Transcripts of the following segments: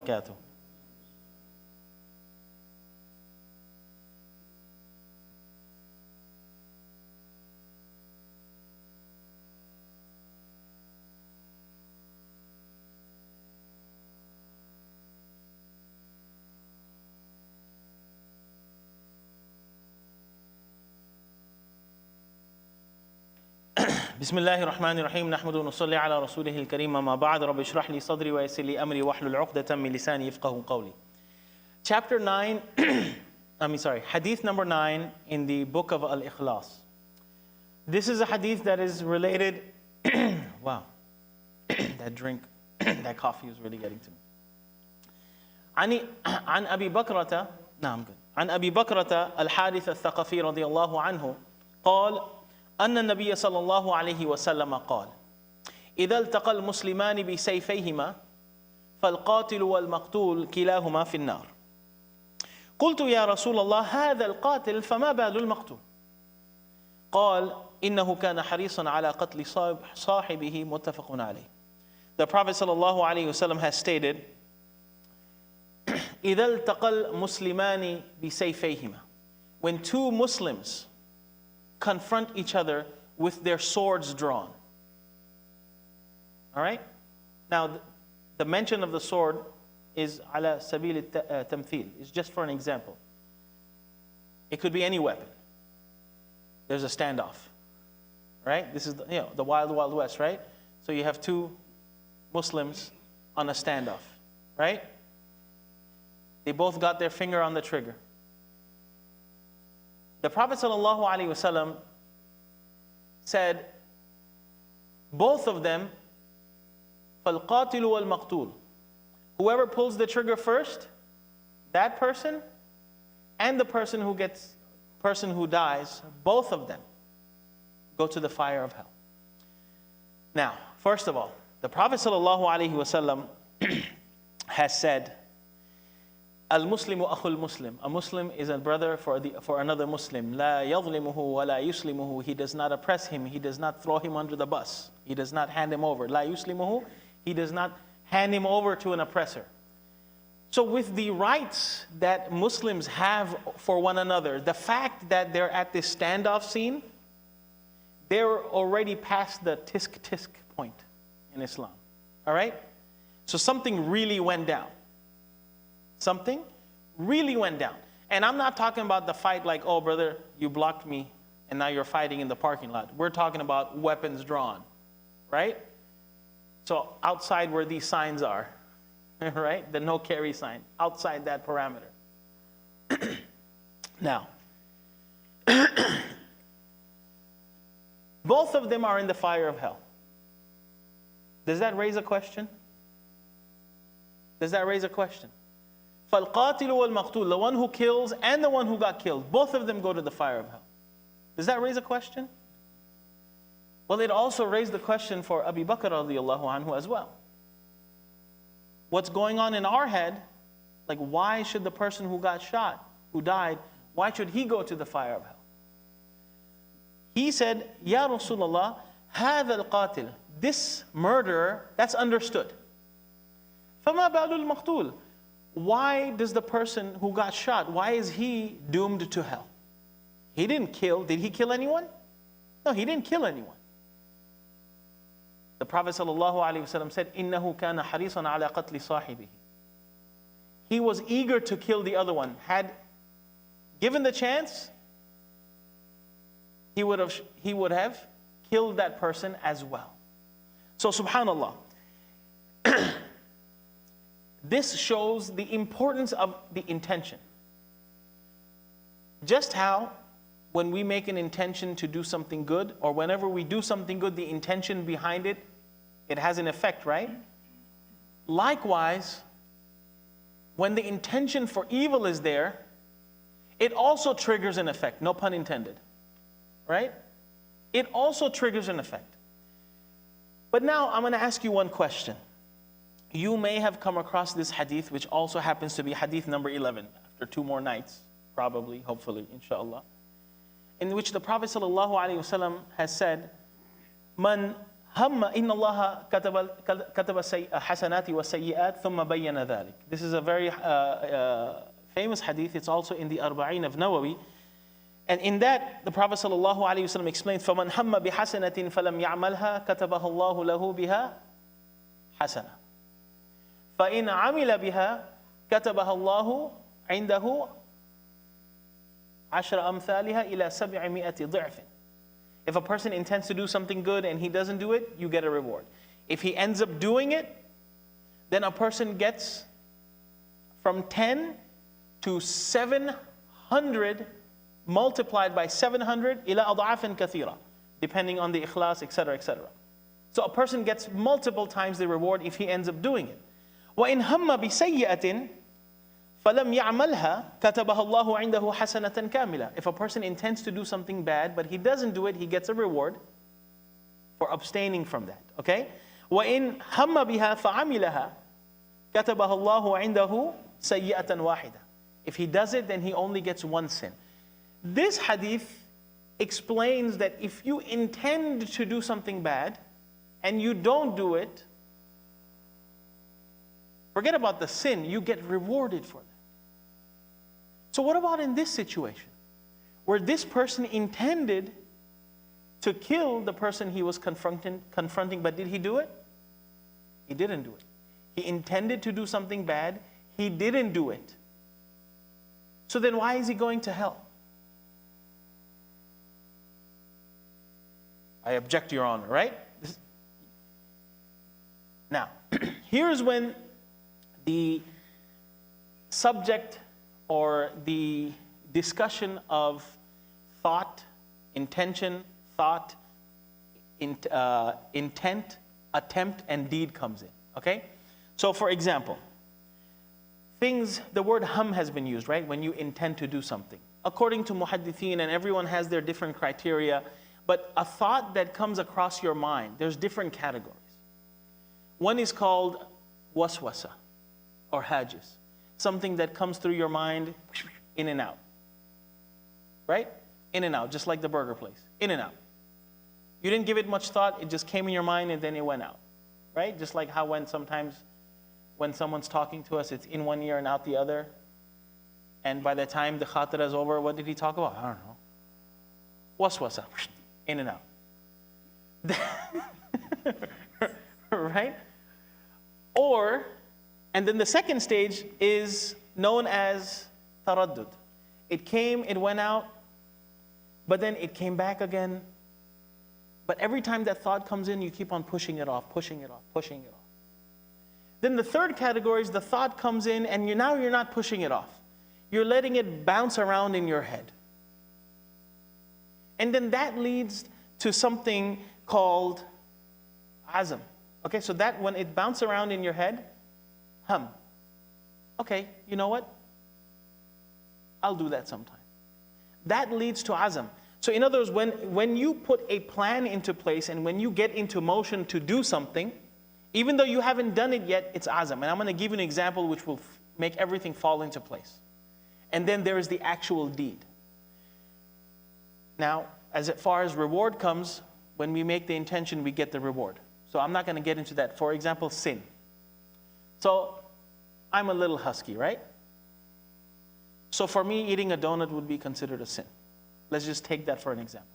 وبركاته. بسم الله الرحمن الرحيم نحمد ونصلي على رسوله الكريم أما بعد رب اشرح لي صدري ويسر لي أمري واحلل عقدة من لساني يفقهوا قولي. Chapter 9, Hadith number 9 in the book of Ikhlas. This is a hadith that is related, wow, that coffee is really getting to me. عن أبي بكرة عن أبي بكرة الحارث الثقفي رضي الله عنه قال أن النبي صلى الله عليه وسلم قال إذا التقى المسلمان بسيفيهما فالقاتل والمقتول كلاهما في النار. قلت يا رسول الله هذا القاتل فما بال المقتول؟ قال إنه كان حريصا على قتل صاحبه متفق عليه. The Prophet صلى الله عليه وسلم has stated إذا التقى المسلمان بسيفيهما, when two Muslims confront each other with their swords drawn. All right? Now, the mention of the sword is ala sabil tamthil. It's just for an example. It could be any weapon. There's a standoff. Right? This is the wild, wild west, right? So you have two Muslims on a standoff. Right? They both got their finger on the trigger. The Prophet ﷺ said, both of them, فَالْقَاتِلُ وَالْمَقْتُولُ, whoever pulls the trigger first, that person, and the person who dies, both of them go to the fire of hell. Now, first of all, the Prophet ﷺ has said, Al-Muslimu akhul Muslim. A Muslim is a brother for another Muslim. La yadhlimuhu wa la yuslimuhu. He does not oppress him. He does not throw him under the bus. He does not hand him over. La yuslimuhu. He does not hand him over to an oppressor. So with the rights that Muslims have for one another, the fact that they're at this standoff scene, they're already past the tisk point in Islam. All right? So something really went down. Something really went down. And I'm not talking about the fight like, oh, brother, you blocked me, and now you're fighting in the parking lot. We're talking about weapons drawn, right? So outside where these signs are, right? The no carry sign, outside that parameter. Now, both of them are in the fire of hell. Does that raise a question? Does that raise a question? فَالْقَاتِلُ وَالْمَقْتُولُ, the one who kills and the one who got killed, both of them go to the fire of hell. Does that raise a question? Well, it also raised the question for Abu Bakr radiallahu anhu as well. What's going on in our head, like why should the person who got shot, who died, why should he go to the fire of hell? He said, Ya Rasulullah, هَذَا الْقَاتِلُ, this murderer, that's understood. فَمَا بَالُ الْمَقْتُولُ, why does the person who got shot, why is he doomed to hell? He didn't kill. Did he kill anyone? No, he didn't kill anyone. The Prophet ﷺ said, إِنَّهُ كَانَ حَرِيصًا عَلَى قَتْلِ صَاحِبِهِ. He was eager to kill the other one. Had given the chance, he would have killed that person as well. So subhanallah. This shows the importance of the intention. Just how when we make an intention to do something good, or whenever we do something good, the intention behind it, it has an effect, right? Likewise, when the intention for evil is there, it also triggers an effect, no pun intended, right? It also triggers an effect. But now I'm going to ask you one question. You may have come across this hadith, which also happens to be hadith number 11, after 2 more nights, probably, hopefully, inshallah, in which the Prophet ﷺ has said, Man هم إن الله كتب حسنات وسيئات ثم بين ذلك. This is a very famous hadith. It's also in the Arba'in of Nawawi. And in that, the Prophet ﷺ explains, فَمَنْ هَمَّ بِحَسَنَةٍ فَلَمْ يَعْمَلْهَا كَتَبَهَا اللَّهُ لَهُ بِهَا حَسَنَةً فَإِنْ عَمِلَ بِهَا كَتَبَهَا اللَّهُ عِنْدَهُ عَشْرَ أَمْثَالِهَا إِلَى 700 ضِعْفٍ. If a person intends to do something good and he doesn't do it, you get a reward. If he ends up doing it, then a person gets from 10 to 700 multiplied by 700 إلى أضعاف كثيرة, depending on the Ikhlas, etc., etc. So a person gets multiple times the reward if he ends up doing it. وَإِنْ هَمَّ بِسَيِّئَةٍ فَلَمْ يَعْمَلْهَا كَتَبَهَا اللَّهُ عِنْدَهُ حَسَنَةً كَامِلَةً. If a person intends to do something bad, but he doesn't do it, he gets a reward for abstaining from that. Okay? وَإِنْ هَمَّ بِهَا فَعَمِلَهَا كَتَبَهَا اللَّهُ عِنْدَهُ سَيِّئَةً وَاحِدَةً. If he does it, then he only gets one sin. This hadith explains that if you intend to do something bad and you don't do it, forget about the sin, you get rewarded for that. So what about in this situation, where this person intended to kill the person he was confronting, but did he do it? He didn't do it. He intended to do something bad, he didn't do it. So then why is he going to hell? I object, Your Honor, right? Now, here's when the subject or the discussion of thought, intention, thought, intent, attempt, and deed comes in, okay? So for example, the word hum has been used, right? When you intend to do something. According to muhaddithin, and everyone has their different criteria, but a thought that comes across your mind, there's different categories. One is called waswasa or hajis, something that comes through your mind in and out, right? In and out, just like the burger place, in and out. You didn't give it much thought, it just came in your mind and then it went out, right? Just like how sometimes when someone's talking to us, it's in one ear and out the other. And by the time the khatira is over, what did he talk about? I don't know. Waswasa, in and out. Right? And then the second stage is known as taraddud. It came, it went out, but then it came back again. But every time that thought comes in, you keep on pushing it off, pushing it off, pushing it off. Then the third category is the thought comes in and now you're not pushing it off. You're letting it bounce around in your head. And then that leads to something called azam. Okay, so that when it bounces around in your head, hum. Okay, you know what? I'll do that sometime. That leads to azam. So in other words, when you put a plan into place and when you get into motion to do something, even though you haven't done it yet, it's azam. And I'm going to give you an example which will make everything fall into place. And then there is the actual deed. Now, as far as reward comes, when we make the intention, we get the reward. So I'm not going to get into that. For example, sin. So I'm a little husky, right? So for me, eating a donut would be considered a sin. Let's just take that for an example.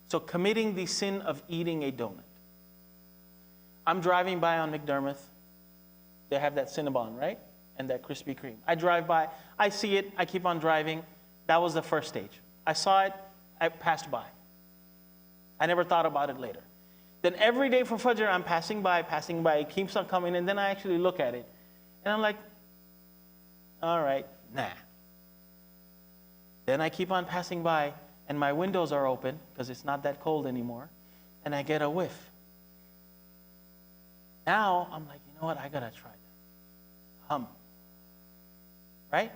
So committing the sin of eating a donut. I'm driving by on McDermott. They have that Cinnabon, right? And that Krispy Kreme. I drive by, I see it, I keep on driving. That was the first stage. I saw it, I passed by. I never thought about it later. Then every day for Fajr, I'm passing by, it keeps on coming, and then I actually look at it. And I'm like, all right, nah. Then I keep on passing by, and my windows are open, because it's not that cold anymore, and I get a whiff. Now, I'm like, you know what, I gotta try that. Hum. Right?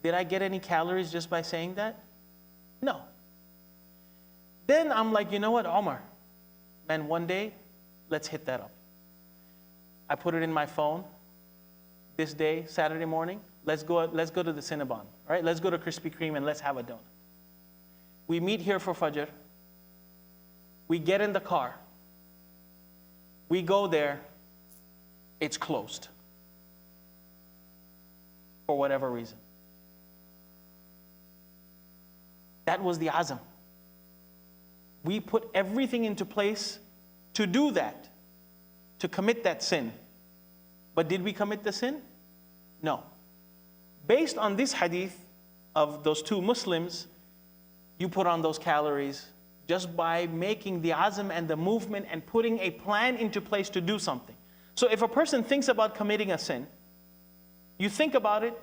Did I get any calories just by saying that? No. Then I'm like, you know what, Omar, man, one day, let's hit that up. I put it in my phone. This day, Saturday morning, let's go to the Cinnabon, right? Let's go to Krispy Kreme and let's have a donut. We meet here for Fajr. We get in the car. We go there, it's closed. For whatever reason. That was the azam. We put everything into place to do that, to commit that sin. But did we commit the sin? No. Based on this hadith of those two Muslims, you put on those calories just by making the azam and the movement and putting a plan into place to do something. So if a person thinks about committing a sin, you think about it,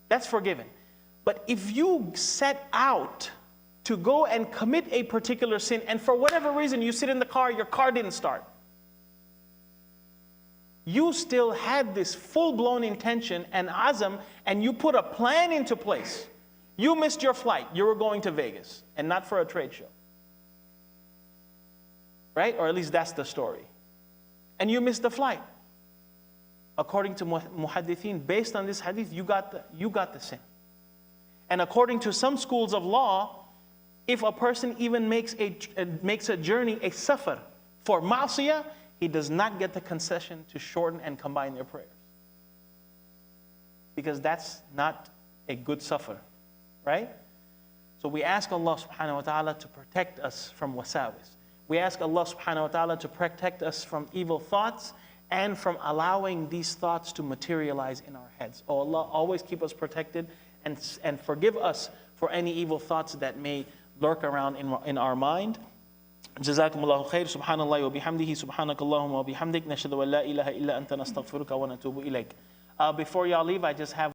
that's forgiven. But if you set out to go and commit a particular sin, and for whatever reason you sit in the car, your car didn't start, you still had this full-blown intention and azam, and you put a plan into place. You missed your flight. You were going to Vegas, and not for a trade show. Right? Or at least that's the story. And you missed the flight. According to muhaddithin, based on this hadith, you got the sin. And according to some schools of law, if a person even makes a journey, a safar, for ma'asiyah, he does not get the concession to shorten and combine their prayers. Because that's not a good safar, right? So we ask Allah subhanahu wa ta'ala to protect us from wasawis. We ask Allah subhanahu wa ta'ala to protect us from evil thoughts and from allowing these thoughts to materialize in our heads. Oh Allah, always keep us protected and forgive us for any evil thoughts that may lurk around in our mind. Jazakumullahu khair. Subhanallah wa bihamdihi. Subhanakallahumma wa bihamdik. Nashhadu an la ilaha illa anta nastaghfiruka wa natubu ilayk. Before y'all leave, I just have